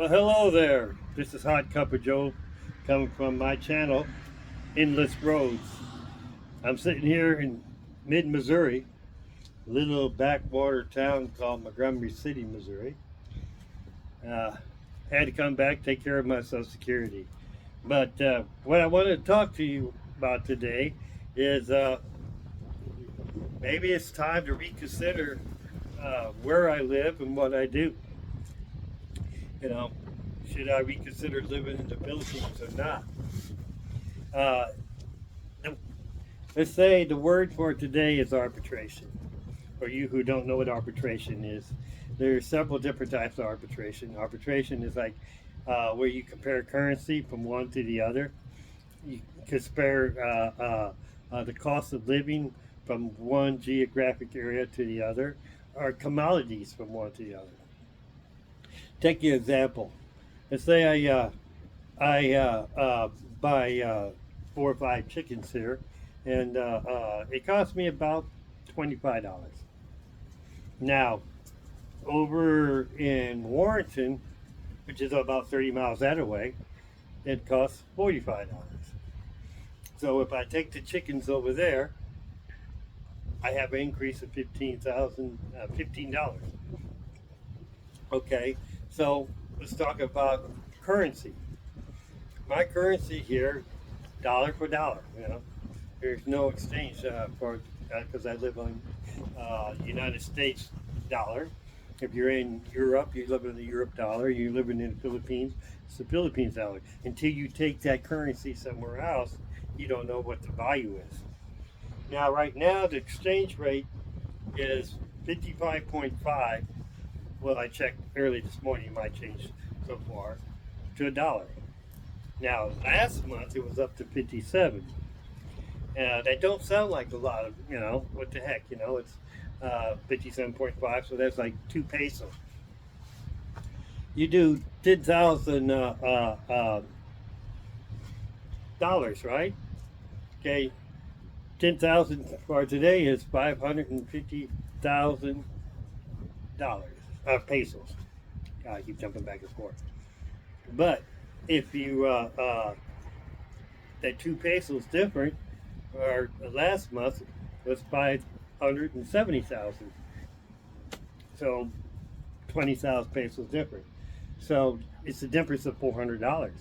Well, hello there. This is Hot Cup of Joe coming from my channel, Endless Roads. I'm sitting here in mid Missouri, a little backwater town called Montgomery City, Missouri. Uh, had to come back, take care of my Social Security. But what I wanted to talk to you about today is maybe it's time to reconsider where I live and what I do. You know, should I reconsider living in the Philippines or not? Uh, let's say the word for today is arbitration. For you who don't know what arbitration is, there are several different types of arbitration. Arbitration is like where you compare currency from one to the other. You compare the cost of living from one geographic area to the other, or commodities from one to the other. Take an example. Let's say I buy 4 or 5 chickens here, and it costs me about $25. Now, over in Warrenton, which is about 30 miles that away, it costs $45. So if I take the chickens over there, I have an increase of $15. Okay, so let's talk about currency. My currency here, dollar for dollar. There's no exchange for because I live on United States dollar. If you're in Europe, you live in the Europe dollar. You're living in the Philippines, it's the Philippines dollar. Until you take that currency somewhere else, you don't know what the value is. Now, right now, the exchange rate is 55.5. Well, I checked early this morning. It might change so far to a dollar. Now, last month it was up to 57. That don't sound like a lot of, what the heck, it's 57.5, so that's like 2 pesos. You do 10,000 dollars, right? Okay, 10,000 for today is $550,000, pesos. I keep jumping back and forth. But if you, that 2 pesos different, or last month was 570,000. So 20,000 pesos different. So it's a difference of $400.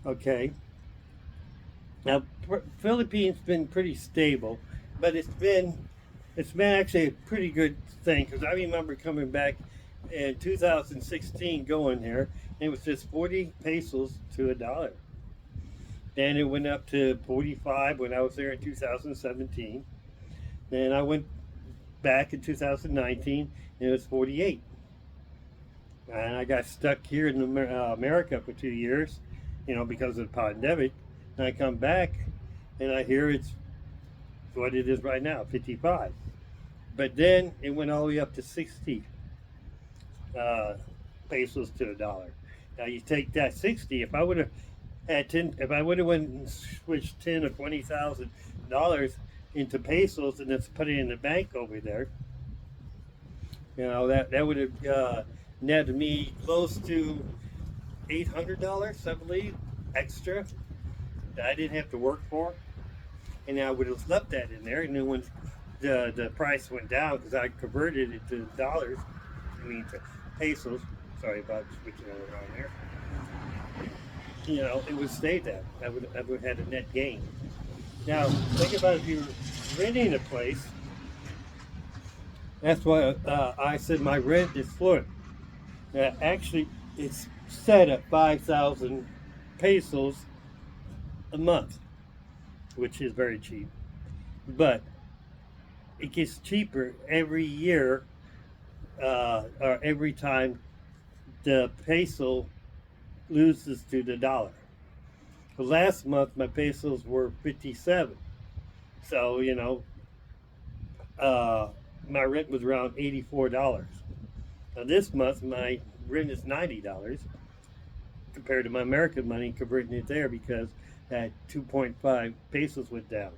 Okay. Now Philippines been pretty stable, but it's been actually a pretty good thing because I remember coming back in 2016 going there, and it was just 40 pesos to a dollar. Then it went up to 45 when I was there in 2017. Then I went back in 2019 and it was 48. And I got stuck here in America for 2 years, because of the pandemic. And I come back and I hear it's what it is right now, 55. But then it went all the way up to 60 uh, pesos to a dollar. Now you take that 60. If I would have had 10, if I would have went and switched 10 or $20,000 into pesos and just put it in the bank over there, that would have netted me close to $800, I believe, extra that I didn't have to work for, and I would have left that in there. And then when the price went down, because I converted it to dollars, to pesos. Sorry about switching it around there. It would stay that. I would have had a net gain. Now, think about if you're renting a place. That's why I said my rent is fluid. Actually, it's set at 5,000 pesos a month, which is very cheap. But it gets cheaper every year, or every time the peso loses to the dollar. Last month, my pesos were 57. So, my rent was around $84. Now, this month, my rent is $90 compared to my American money, converting it there because that 2.5 pesos went down.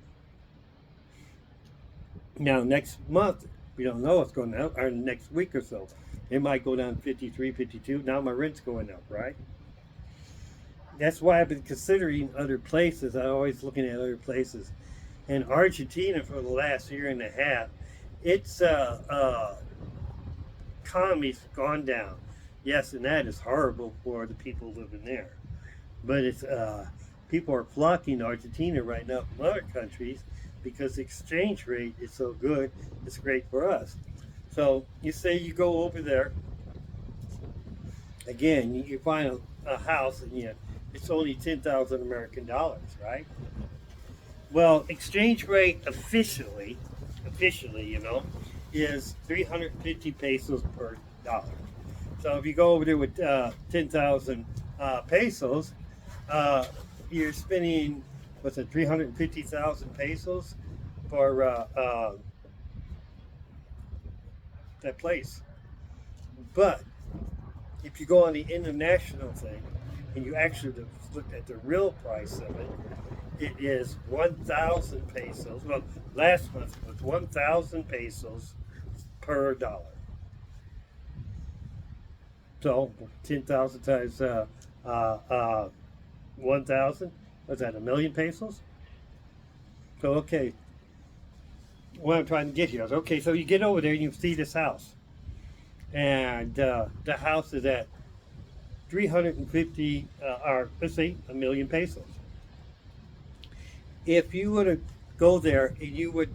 Now, next month, we don't know what's going on, or next week or so. It might go down 53, 52. Now my rent's going up, right? That's why I've been considering other places. I'm always looking at other places. In Argentina, for the last year and a half, its economy's gone down. Yes, and that is horrible for the people living there. But it's people are flocking to Argentina right now from other countries because the exchange rate is so good. It's great for us. So you say you go over there again, you find a house and it's only 10,000 American dollars, right? Well, exchange rate officially, is 350 pesos per dollar. So if you go over there with 10,000 pesos, you're spending, what's it, 350,000 pesos for that place. But if you go on the international thing and you actually look at the real price of it, it is 1,000 pesos. Well, last month it was 1,000 pesos per dollar. So 10,000 times 1,000, what's that, a million pesos? So, okay, what I'm trying to get here is, okay, so you get over there and you see this house. And the house is at 350, or let's say a million pesos. If you were to go there and you would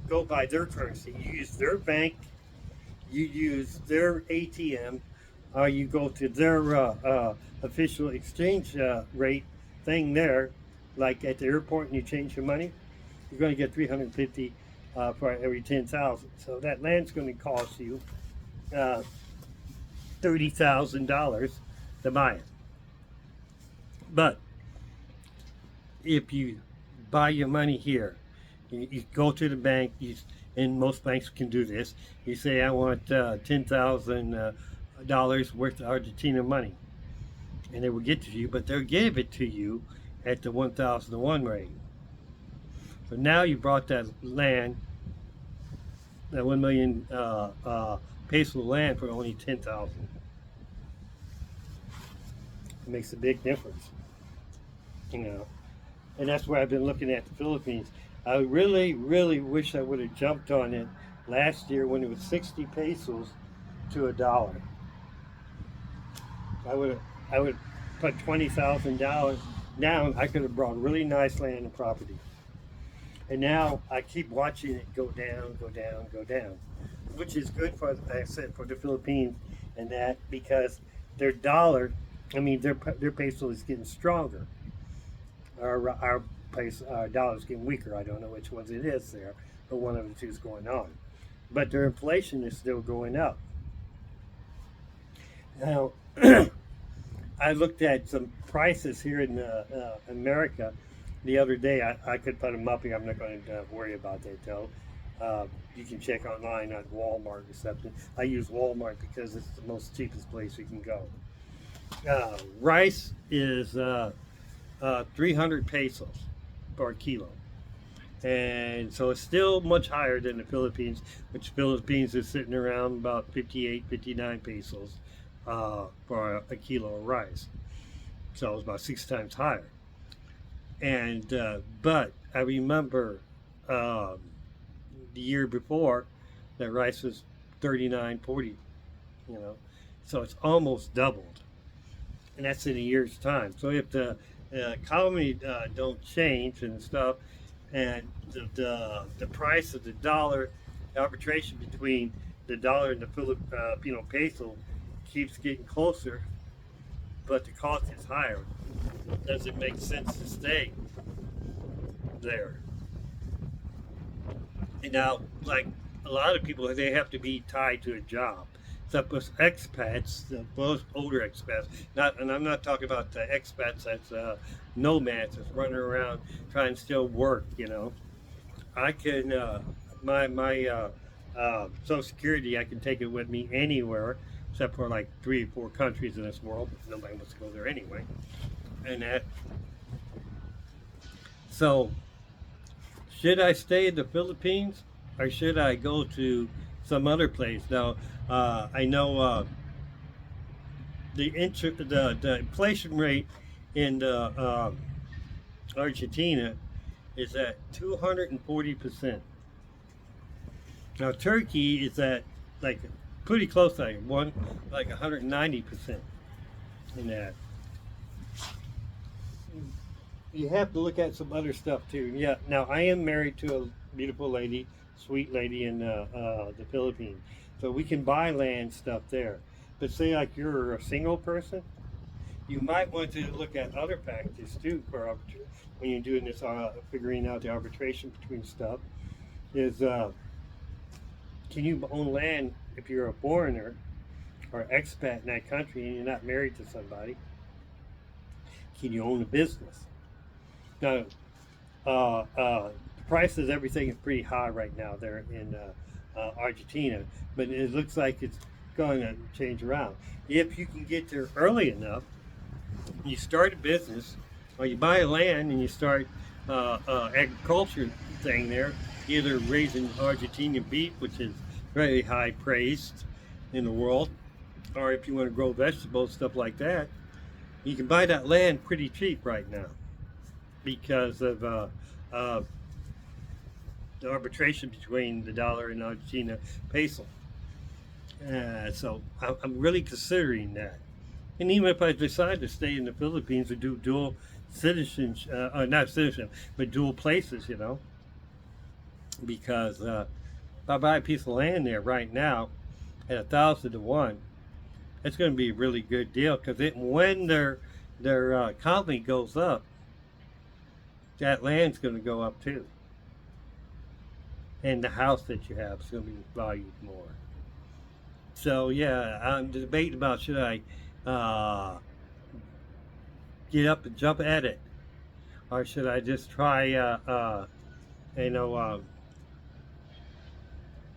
go by their currency, you use their bank, you use their ATM, or you go to their official exchange rate thing there, like at the airport, and you change your money, you're going to get 350 for every 10,000. So that land's going to cost you $30,000 to buy it. But if you buy your money here, you go to the bank, and most banks can do this. You say, I want $10,000 worth of Argentina money, and they will get to you, but they'll give it to you at the 1,001 rate. So now you brought that land, that 1 million peso land, for only 10,000. It makes a big difference, And that's where I've been looking at the Philippines. I really, really wish I would have jumped on it last year when it was 60 pesos to a dollar. I would put $20,000 down. I could have brought really nice land and property. And now I keep watching it go down, go down, go down, which is good for, like I said, for the Philippines, and that because their dollar, their peso is getting stronger. Our dollar is getting weaker. I don't know which ones it is there, but one of the two is going on. But their inflation is still going up. Now, I looked at some prices here in America the other day. I could put them up here. I'm not going to worry about that though. You can check online at Walmart or something. I use Walmart because it's the most cheapest place you can go. Rice is 300 pesos per kilo. And so it's still much higher than the Philippines, which Philippines is sitting around about 58, 59 pesos for a kilo of rice. So it's about 6 times higher. And but I remember the year before that rice was 39, 40, so it's almost doubled, and that's in a year's time. So if the economy don't change and stuff, and the price of the dollar, the arbitration between the dollar and the Filipino peso keeps getting closer, but the cost is higher, does it make sense to stay there? And now, like a lot of people, they have to be tied to a job. Except with expats, those older expats, and I'm not talking about the expats that's nomads that's running around trying to still work. I can my Social Security, I can take it with me anywhere except for like 3 or 4 countries in this world. Nobody wants to go there anyway. And that. So, should I stay in the Philippines or should I go to some other place. Now, I know the inflation rate in Argentina is at 240%. Now, Turkey is at like pretty close to like 190% in that. You have to look at some other stuff too. Yeah. Now, I am married to a beautiful lady, sweet lady in the Philippines, so we can buy land stuff there. But say like you're a single person, you might want to look at other factors too for when you're doing this, figuring out the arbitration between stuff. Is can you own land if you're a foreigner or expat in that country and you're not married to somebody? Can you own a business? Now, prices, everything is pretty high right now there in Argentina, but it looks like it's going to change around. If you can get there early enough, you start a business, or you buy land and you start agriculture thing there, either raising Argentinian beef, which is very high praised in the world, or if you want to grow vegetables, stuff like that, you can buy that land pretty cheap right now because of the arbitration between the dollar and Argentina peso. So I'm really considering that. And even if I decide to stay in the Philippines or do dual citizenship, not citizenship, but dual places, you know, because if I buy a piece of land there right now at 1,000 to 1, it's going to be a really good deal because when their economy goes up, that land's going to go up too, and the house that you have is going to be valued more. So yeah, I'm debating about should I get up and jump at it, or should I just try,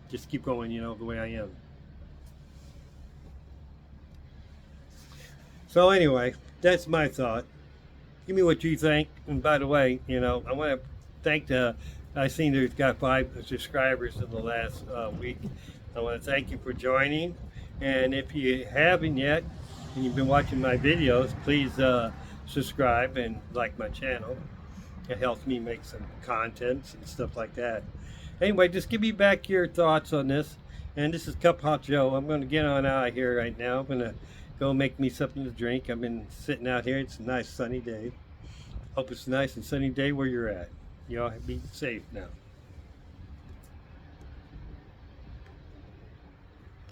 just keep going, you know, the way I am. So anyway, that's my thought. Give me what you think. And by the way, you know, I want to thank I seen there's got 5 subscribers in the last week. I want to thank you for joining. And if you haven't yet, and you've been watching my videos, please subscribe and like my channel. It helps me make some contents and stuff like that. Anyway, just give me back your thoughts on this. And this is Cup Hot Joe. I'm going to get on out of here right now. I'm going to go make me something to drink. I've been sitting out here. It's a nice sunny day. Hope it's a nice and sunny day where you're at. You all be safe now.